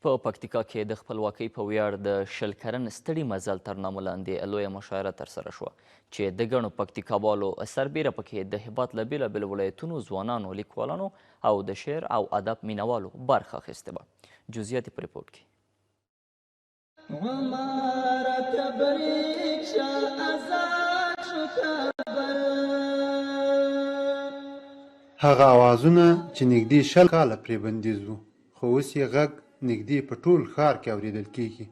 په پکتیکا کې د خپلواکۍ په ویاړ د 20 کلن ستړي مزل تر نامه لاندې لویه مشاعره ترسره شوه چې د ګڼو پکتیکاوالو سربیره پکې د هیواد له بېلابېلو ولایتونو ځوانانو، لیکوالانو او د شعر او ادب مینوالو برخه اخیستې وه. جزئیات یې په ریپورټ کې. هغه اوازونه چې نږدې 20 کاله پرې بندیز وو، خو اوس یې غږ نږدې په ټول ښار کې اورېدل کېږي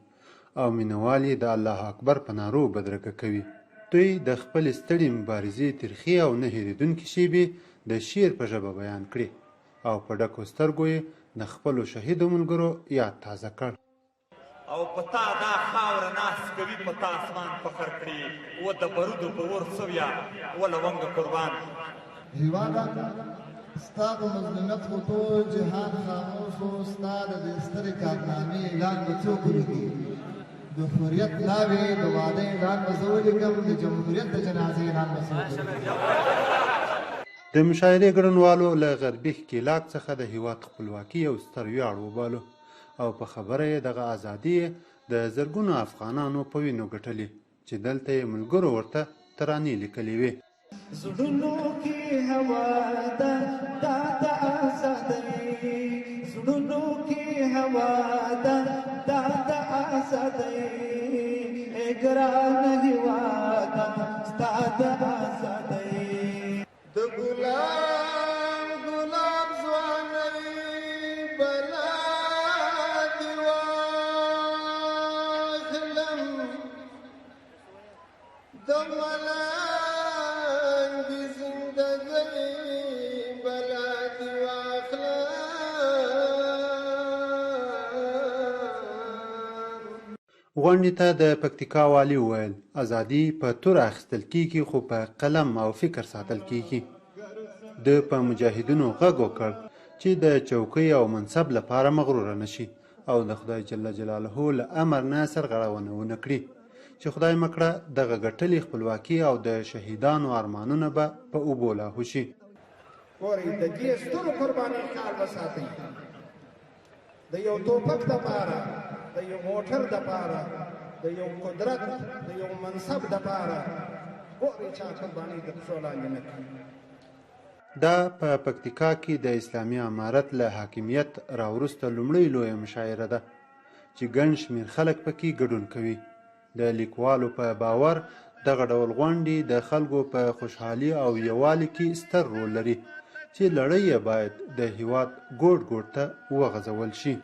او مینوال یې د الله اکبر په نارو بدرګه کوي. دوی د خپلې ستړې مبارزې ترخې او نه هېرېدونکې شیبې د شعر په ژبه بیان کړې او په ډکو سترګو یې د خپلو شهیدو ملګرو یاد تازه کړ. او په تا دا خاوره ناس کوي، په تا اسمان فخر کړي، و د برودو په ور سویه و لونګه قربان. هیواده ستا په مظلومیت خو ټول جهان خاموش و، ستا د دې سترې کارنامې اعلان به څوک ولیکي؟ د حریت ناوې د واده اعلان به زه ولیکم، د جمهوریت د جنازې اعلان به څوک ولیکي؟ د مشاعرې ګډونوالو له غربي ښکېلاک څخه د هیواد خپلواکي یو ستر ویاړ وبالو او په خبره یې دغه ازادي د زرګونو افغانانو په وینو ګټلې چې دلته یې ملګرو ورته ترانې لیکلې وې. زړونو کې هوا ده دا د ازادۍ، زړونو کې هوا ده دا د ازادۍ، ای ګرانه هیواده ستا د ازادۍ. د ګلاب ګلاب ځوانۍ بلا دې واخلم، د ملنګې زندګۍ بلا دې واخلم. غونډې ته د پکتیکا والي وویل ازادي په توره اخیستل کېږي خو په قلم او فکر ساتل کېږي. ده په مجاهدینو غږ وکړ چې د چوکۍ او منصب لپاره مغروره نشي او د خدای جل جلاله له امر نه سرغړونه ونه کړي چې خدای مکړه دغه ګټلې خپلواکي او د شهیدانو ارمانونه به په اوبو لاهو شي. ګورئ د دې سترو قربانۍ خیال وساتئ، د یو ټوپک دپاره، د یو موټر دپاره، د یو قدرت، د یو منصب دپاره ګورئ چا قربانۍ د پښو لاندې نه کړي. دا په پکتیکا کې د اسلامي امارت له حاکمیت راوروسته لومړۍ لویه مشاعره ده چې ګڼ شمېر خلک پکې ګډون کوي. د لیکوالو په باور دغه ډول غونډې د خلکو په خوشحالي او یووالي کې ستر رول لري چې لړۍ یې باید د هیواد ګوټ ګوټ ته وغځول شي.